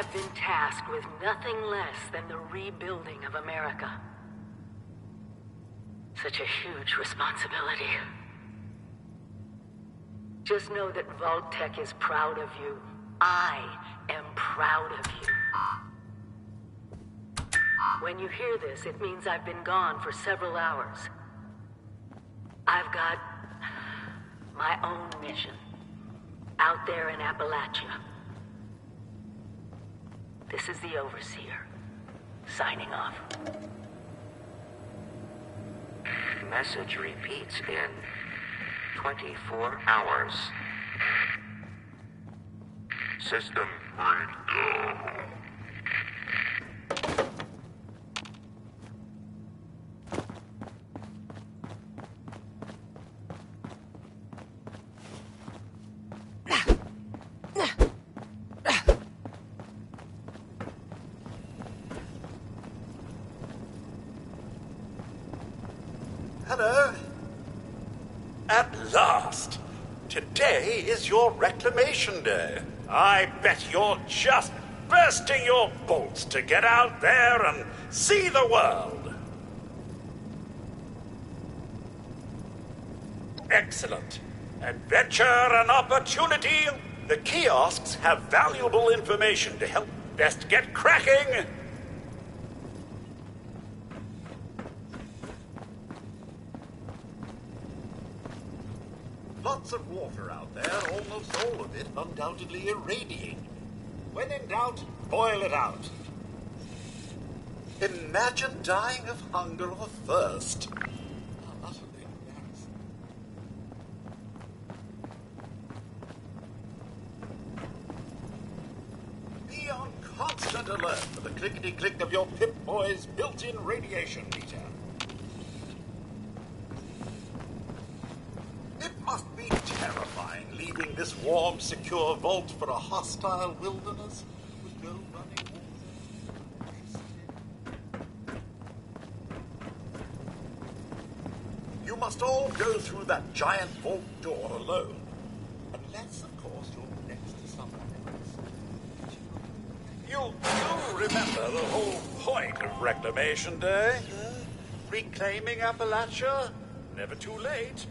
have been tasked with nothing less than the rebuilding of America. Such a huge responsibility. Just know that Vault-Tec is proud of you. I am proud of you. When you hear this, it means I've been gone for several hours. I've got my own mission out there in Appalachia. This is the Overseer, signing off. Message repeats in 24 hours. System breakdown. Hello. At last! Today is your reclamation day. I bet you're just bursting your bolts to get out there and see the world. Excellent. Adventure and opportunity. The kiosks have valuable information to help. Best get cracking. Lots of water out there, almost all of it undoubtedly irradiated. When in doubt, boil it out. Imagine dying of hunger or thirst. How utterly embarrassing. Be on constant alert for the clickety-click of your Pip-Boy's built-in radiation meter. It must be terrifying leaving this warm, secure vault for a hostile wilderness with no running water. You must all go through that giant vault door alone. Unless, of course, you're next to someone else. You remember the whole point of Reclamation Day? Reclaiming Appalachia? Never too late.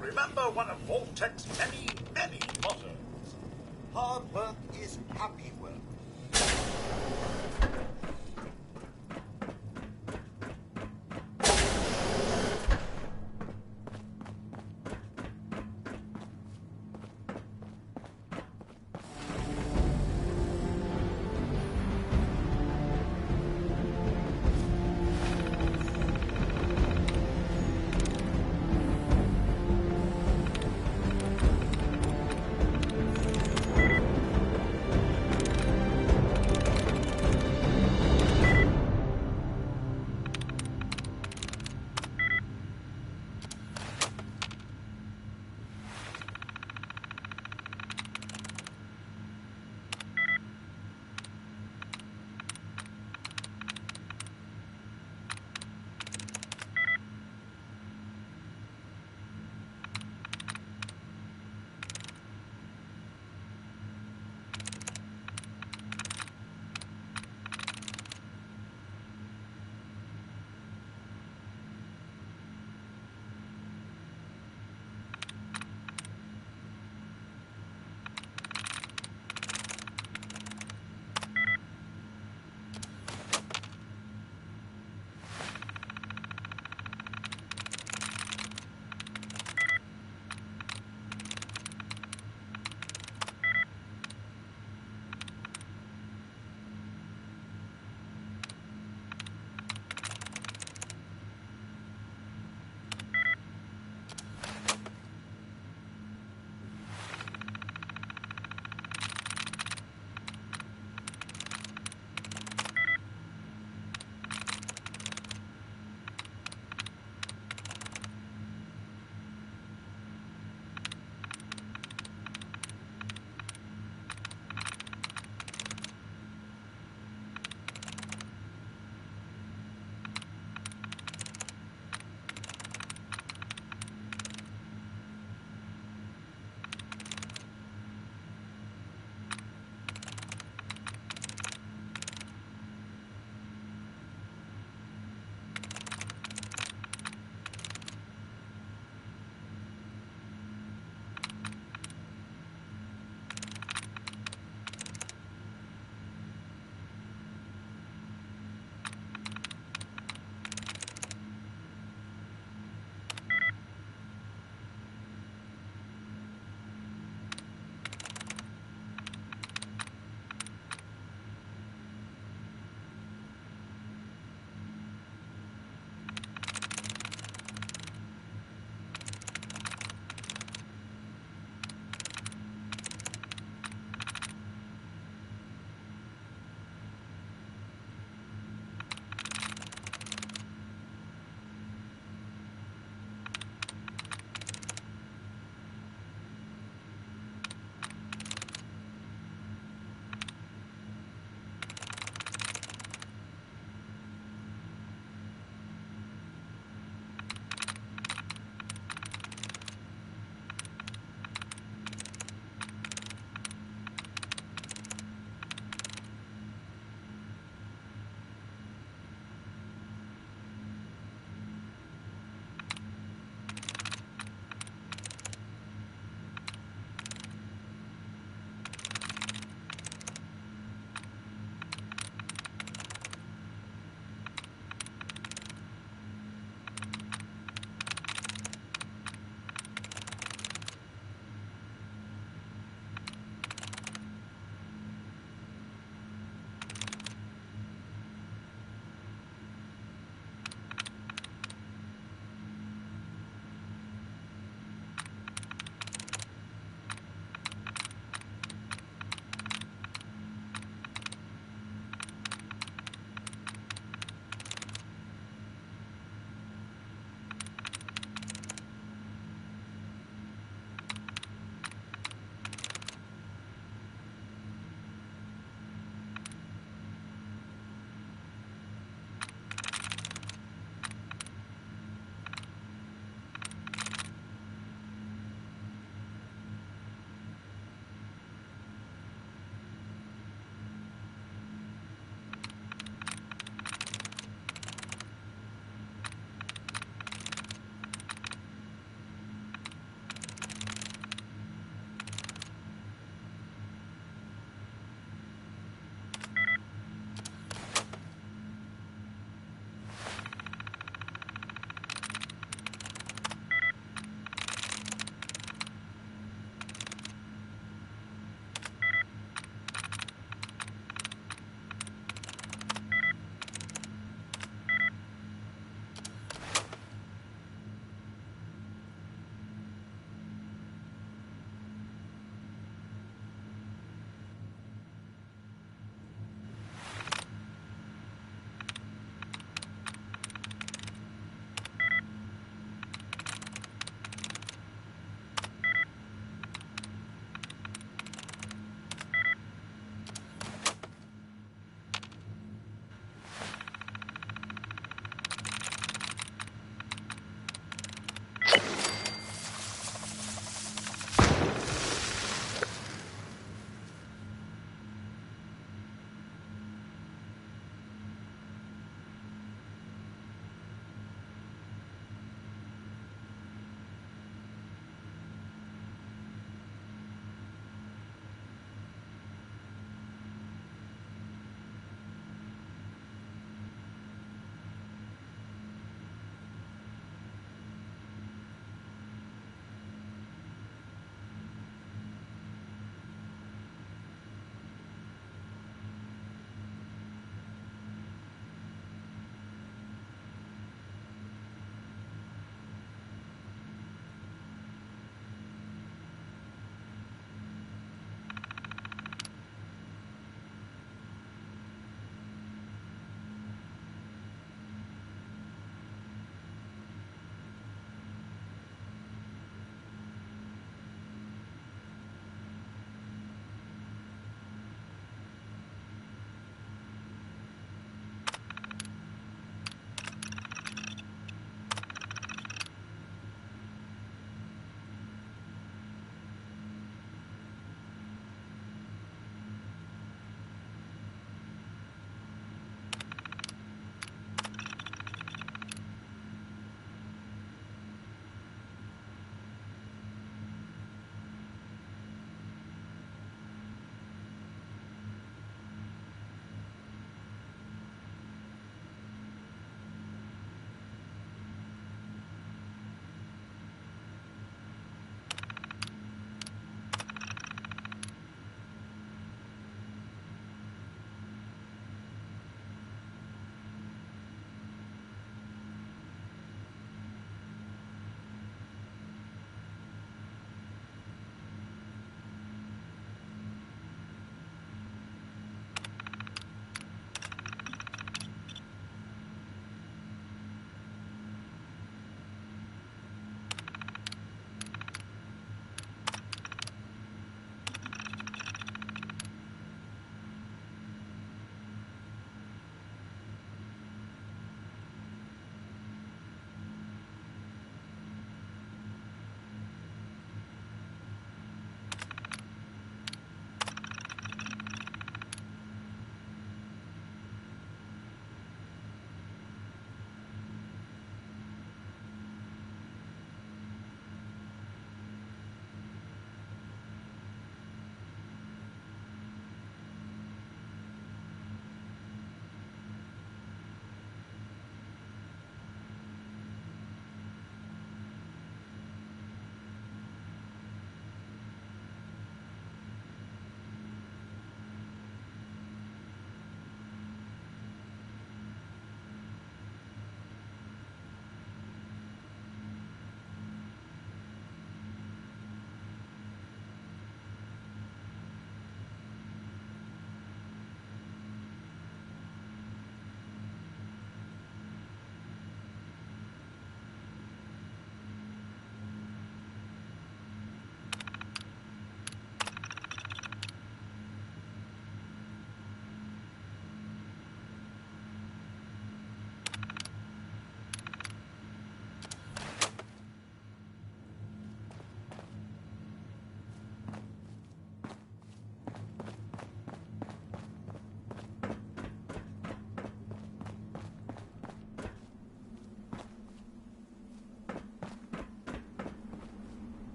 Remember one of Vault-Tec's many, many mottos. Hard work is happy work.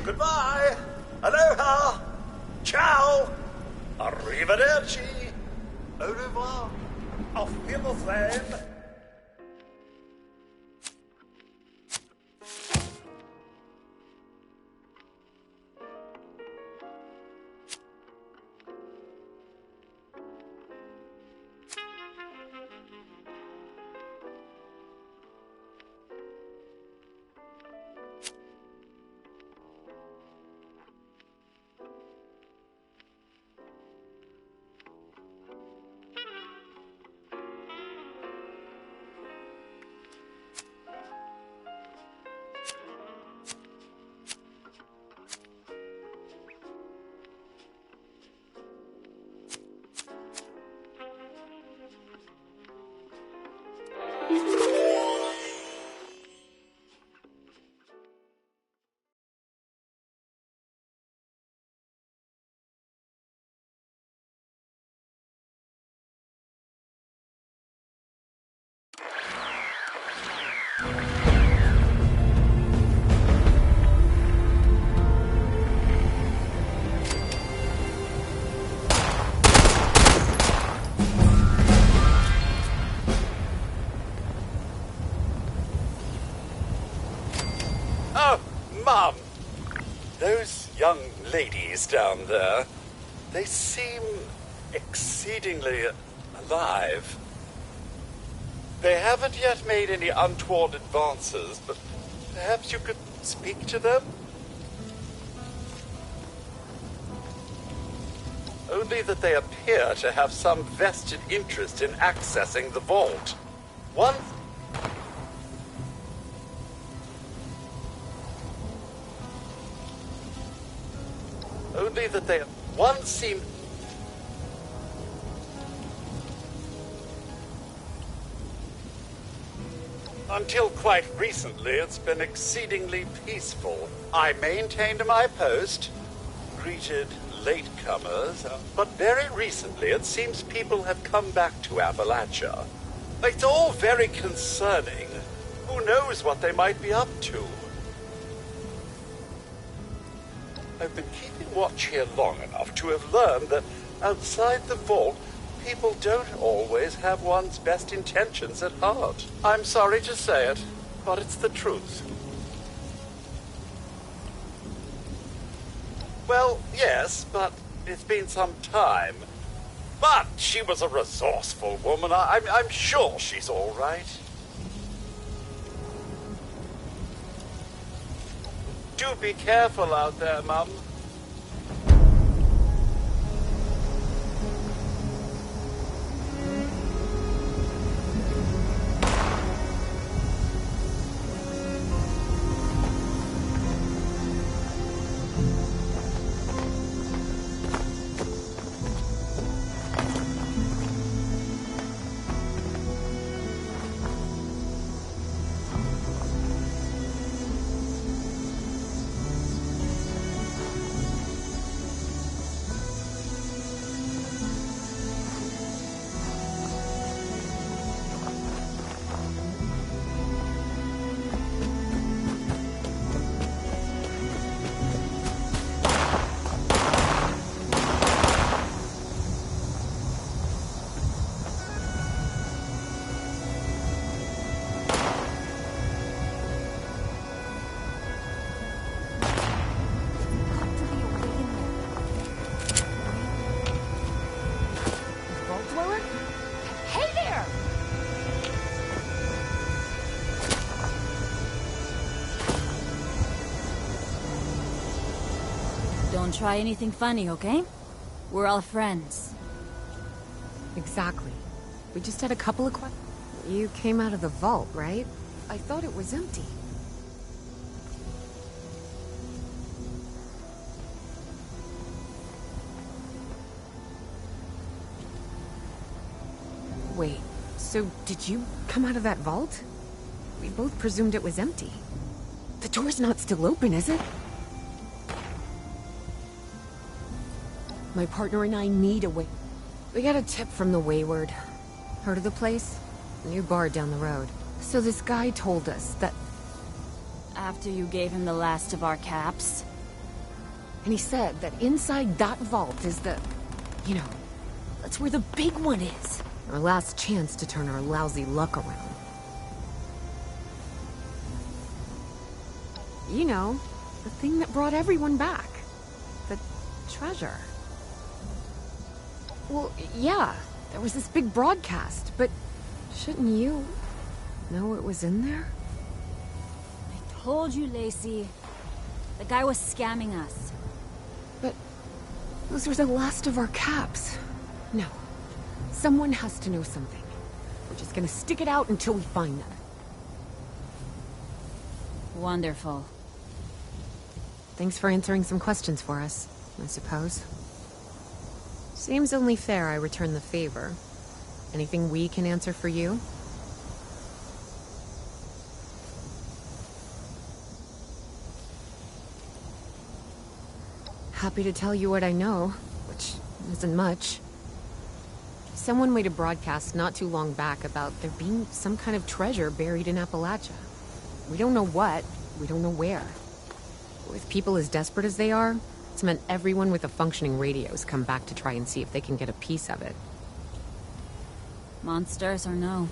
Goodbye. Aloha. Ciao. Arrivederci. Au revoir. Auf Wiedersehen. Oh, Mum! Those young ladies down there, they seem exceedingly alive. They haven't yet made any untoward advances, but perhaps you could speak to them? Only that they appear to have some vested interest in accessing the vault. One... Only that they... One seemed... Until quite recently, it's been exceedingly peaceful. I maintained my post, greeted latecomers, but very recently it seems people have come back to Appalachia. It's all very concerning. Who knows what they might be up to? I've been keeping watch here long enough to have learned that outside the vault, people don't always have one's best intentions at heart. I'm sorry to say it, but it's the truth. Well, yes, but it's been some time. But she was a resourceful woman. I'm sure she's all right. Do be careful out there, Mum. Don't try anything funny, okay? We're all friends. Exactly. We just had a couple of questions. You came out of the vault, right? I thought it was empty. Wait, so did you come out of that vault? We both presumed it was empty. The door's not still open, is it? My partner and I need a way. We got a tip from the Wayward. Heard of the place? New bar down the road. So this guy told us that... After you gave him the last of our caps? And he said that inside that vault is the... You know, that's where the big one is. Our last chance to turn our lousy luck around. You know, the thing that brought everyone back. The treasure. Well, yeah, there was this big broadcast, but shouldn't you know it was in there? I told you, Lacey. The guy was scamming us. But those were the last of our caps. No. Someone has to know something. We're just gonna stick it out until we find them. Wonderful. Thanks for answering some questions for us, I suppose. Seems only fair I return the favor. Anything we can answer for you? Happy to tell you what I know, which isn't much. Someone made a broadcast not too long back about there being some kind of treasure buried in Appalachia. We don't know what, we don't know where. With people as desperate as they are, it's meant everyone with a functioning radio's come back to try and see if they can get a piece of it. Monsters or no?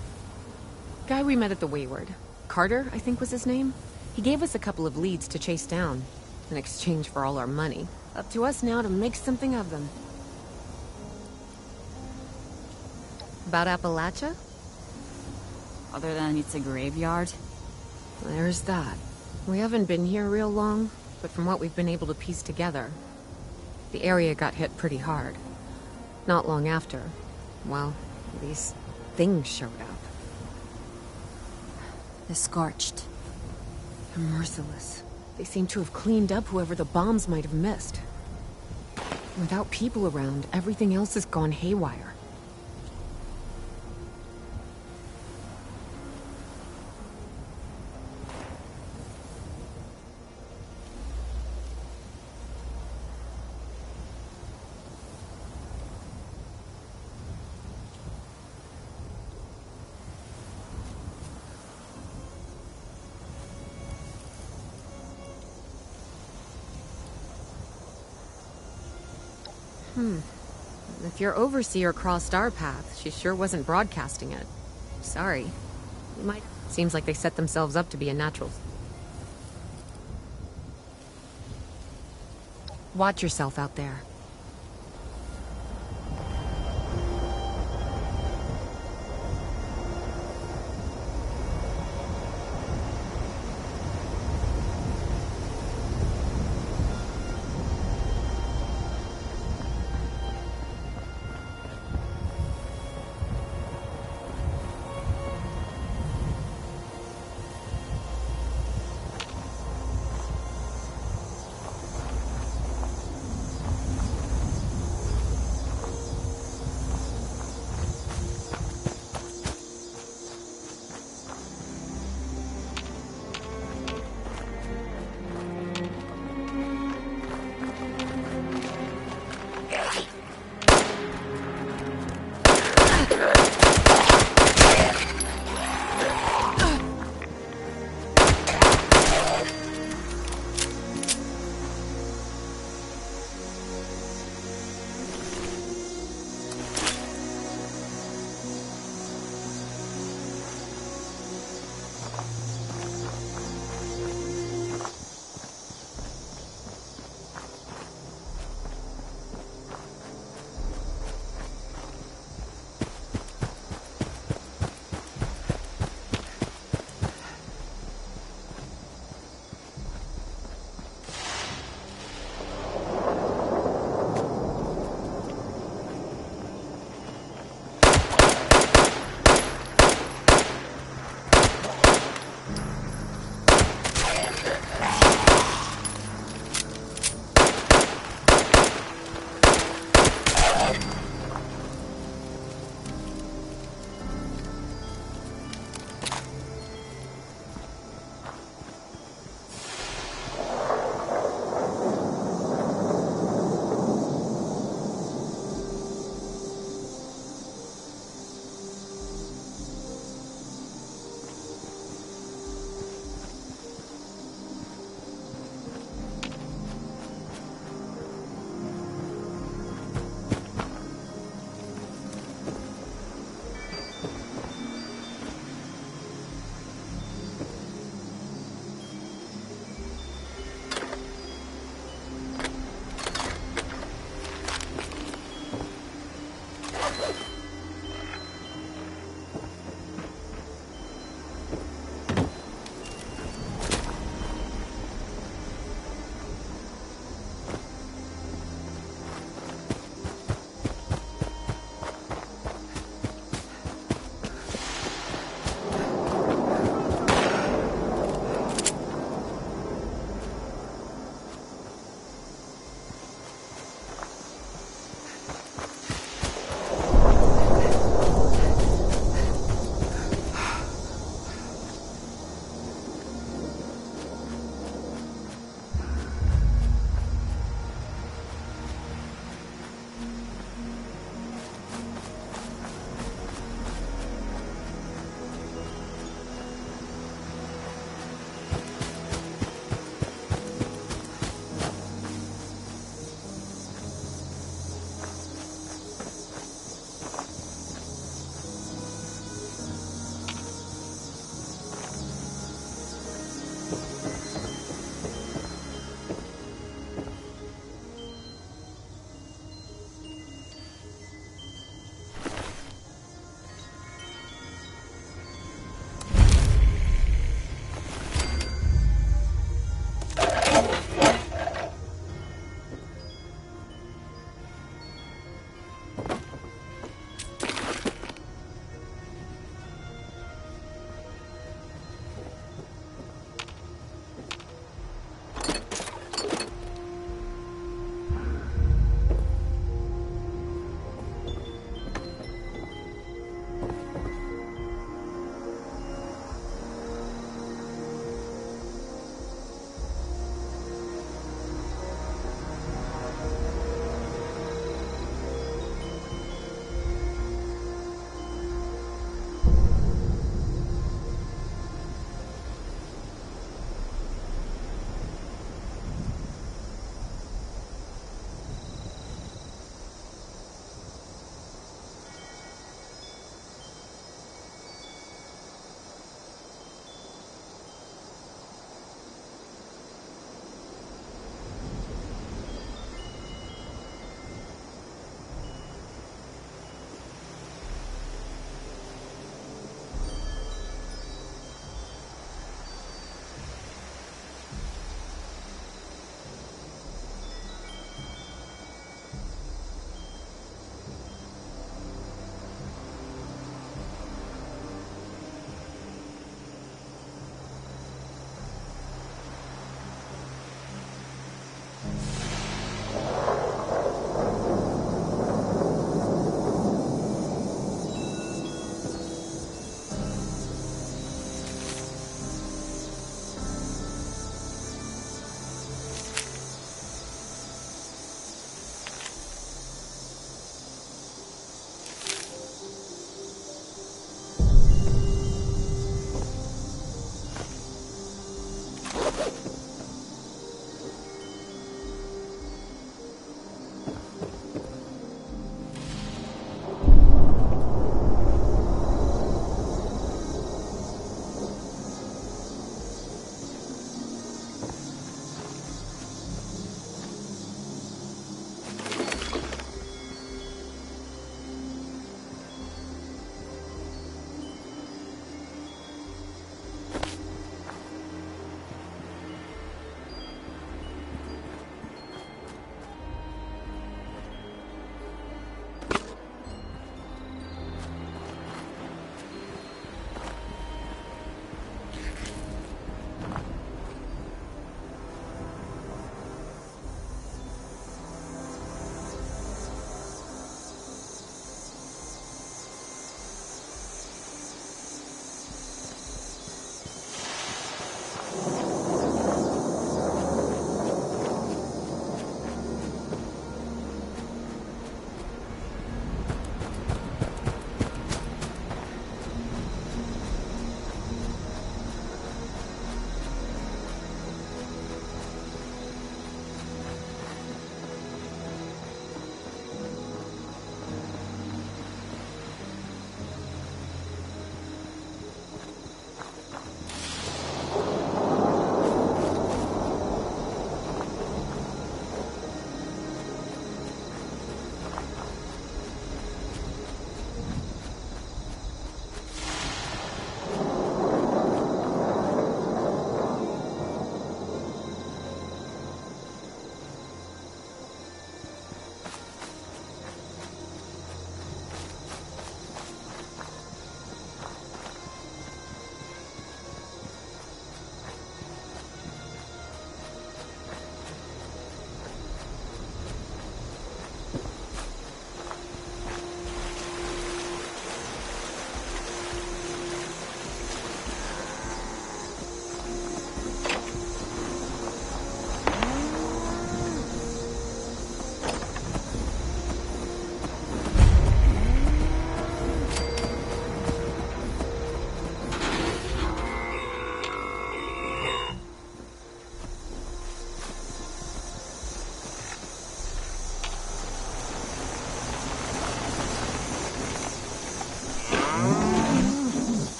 Guy we met at the Wayward. Carter, I think was his name. He gave us a couple of leads to chase down, in exchange for all our money. Up to us now to make something of them. About Appalachia? Other than it's a graveyard? There's that. We haven't been here real long, but from what we've been able to piece together, the area got hit pretty hard. Not long after, well, these things showed up. The Scorched. They're merciless. They seem to have cleaned up whoever the bombs might have missed. Without people around, everything else has gone haywire. If your overseer crossed our path, she sure wasn't broadcasting it. Sorry. Seems like they set themselves up to be a natural. Watch yourself out there.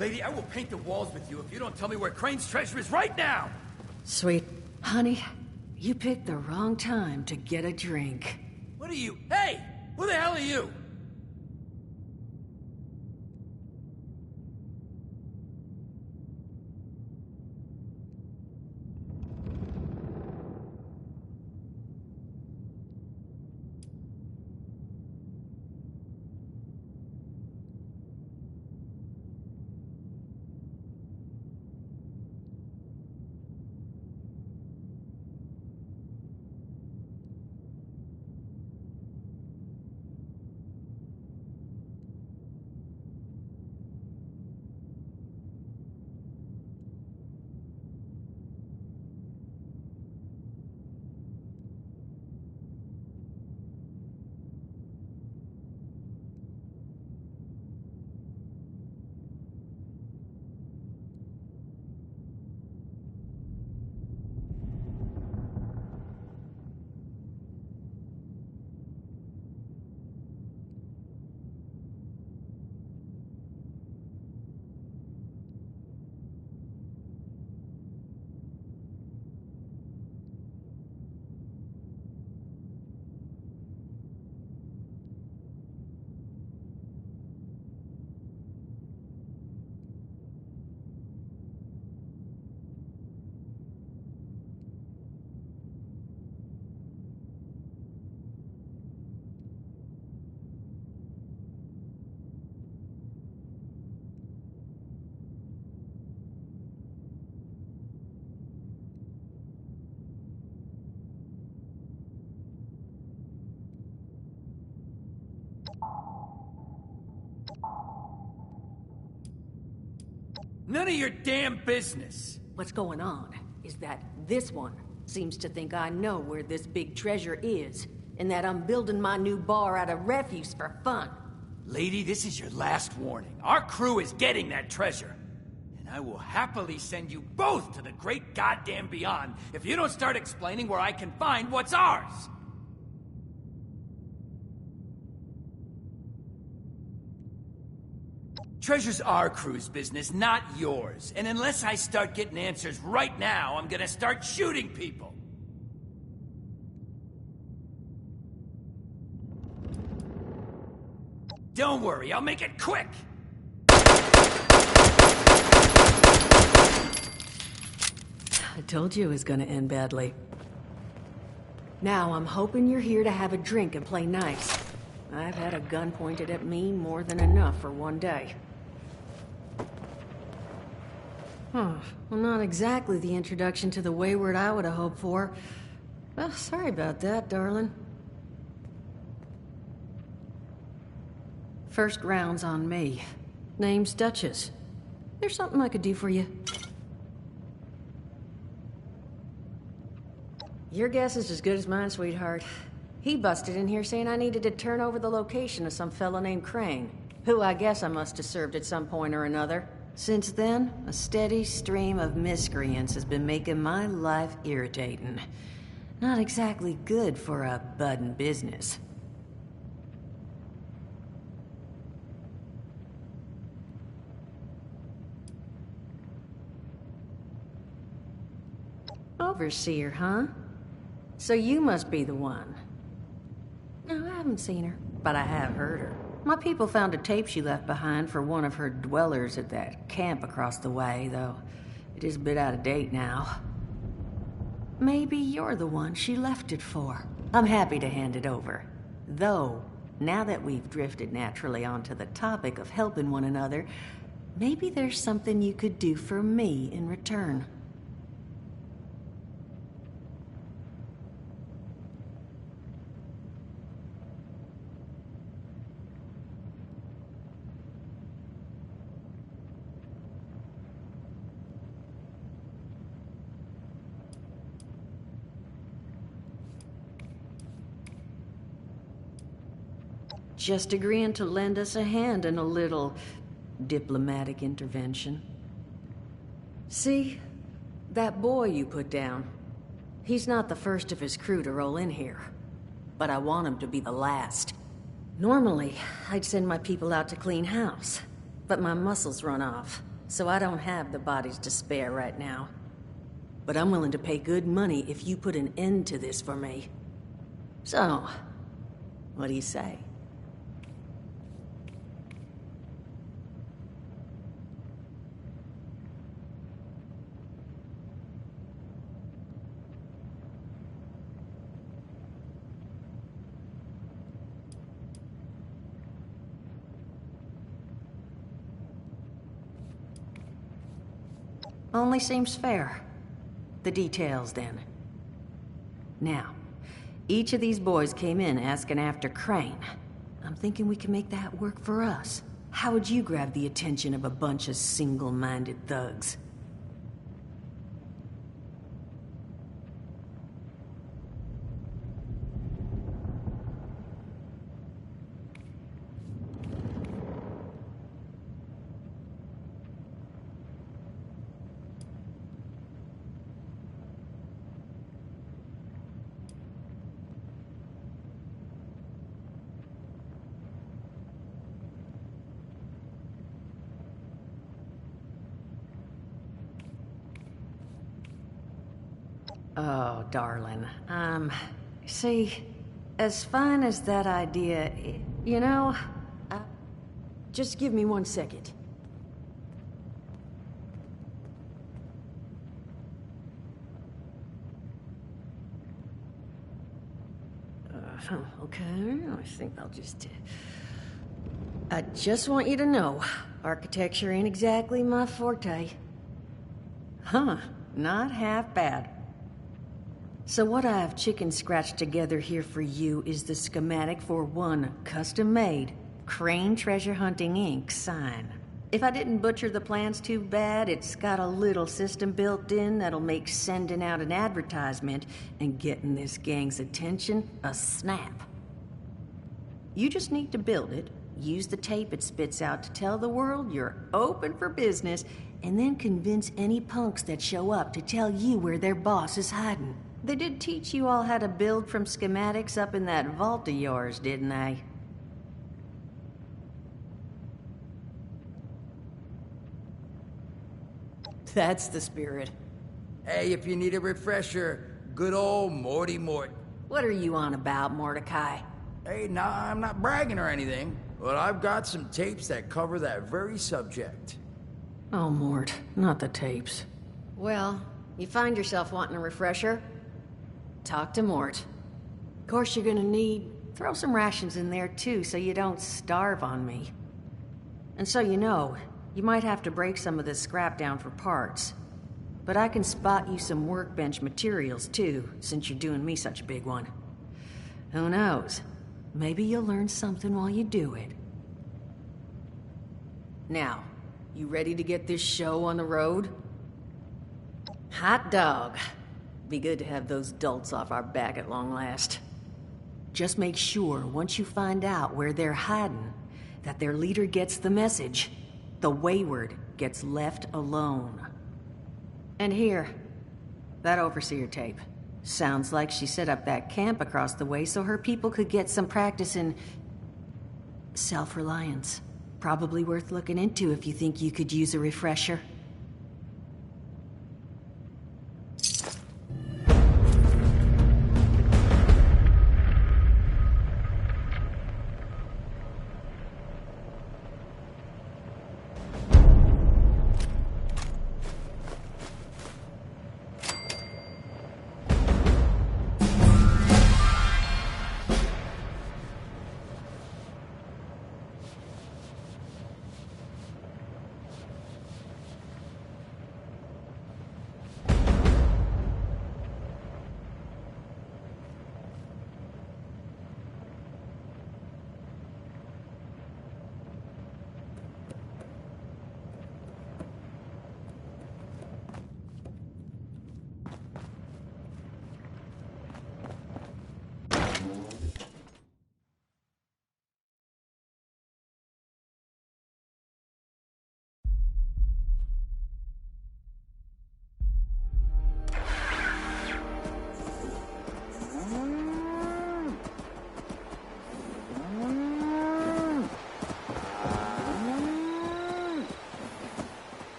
Lady, I will paint the walls with you if you don't tell me where Crane's treasure is right now! Sweet. Honey, you picked the wrong time to get a drink. What are you? Hey! Who the hell are you? None of your damn business! What's going on is that this one seems to think I know where this big treasure is, and that I'm building my new bar out of refuse for fun. Lady, this is your last warning. Our crew is getting that treasure. And I will happily send you both to the great goddamn beyond if you don't start explaining where I can find what's ours! Treasure's our crew's business, not yours. And unless I start getting answers right now, I'm gonna start shooting people. Don't worry, I'll make it quick! I told you it was gonna end badly. Now I'm hoping you're here to have a drink and play nice. I've had a gun pointed at me more than enough for one day. Huh. Well, not exactly the introduction to the Wayward I would have hoped for. Well, sorry about that, darling. First round's on me. Name's Duchess. There's something I could do for you. Your guess is as good as mine, sweetheart. He busted in here saying I needed to turn over the location of some fella named Crane, who I guess I must have served at some point or another. Since then, a steady stream of miscreants has been making my life irritating. Not exactly good for a budding business. Overseer, huh? So you must be the one. No, I haven't seen her, but I have heard her. My people found a tape she left behind for one of her dwellers at that camp across the way, though it is a bit out of date now. Maybe you're the one she left it for. I'm happy to hand it over. Though, now that we've drifted naturally onto the topic of helping one another, maybe there's something you could do for me in return. Just agreeing to lend us a hand in a little diplomatic intervention. See? That boy you put down. He's not the first of his crew to roll in here. But I want him to be the last. Normally, I'd send my people out to clean house. But my muscles run off. so I don't have the bodies to spare right now. But I'm willing to pay good money if you put an end to this for me. So, what do you say? Only seems fair. The details, then. Now, each of these boys came in asking after Crane. I'm thinking we can make that work for us. How would you grab the attention of a bunch of single-minded thugs? Oh, darling. See, as fine as that idea, you know, just give me 1 second. Okay, I think I'll just... I just want you to know, architecture ain't exactly my forte. Huh, not half bad. So what I've chicken scratched together here for you is the schematic for one custom-made Crane Treasure Hunting Inc. sign. If I didn't butcher the plans too bad, it's got a little system built in that'll make sending out an advertisement and getting this gang's attention a snap. You just need to build it, use the tape it spits out to tell the world you're open for business, and then convince any punks that show up to tell you where their boss is hiding. They did teach you all how to build from schematics up in that vault of yours, didn't they? That's the spirit. Hey, if you need a refresher, good old Morty Mort. What are you on about, Mordecai? Hey, nah, I'm not bragging or anything, but I've got some tapes that cover that very subject. Oh, Mort, not the tapes. Well, you find yourself wanting a refresher? Talk to Mort. Of course you're gonna throw some rations in there too, so you don't starve on me. And so you know, you might have to break some of this scrap down for parts. But I can spot you some workbench materials too, since you're doing me such a big one. Who knows? Maybe you'll learn something while you do it. Now, you ready to get this show on the road? Hot dog. Be good to have those dolts off our back at long last. Just make sure, once you find out where they're hiding, that their leader gets the message. The wayward gets left alone. And here, that overseer tape. Sounds like she set up that camp across the way so her people could get some practice in self-reliance. Probably worth looking into if you think you could use a refresher.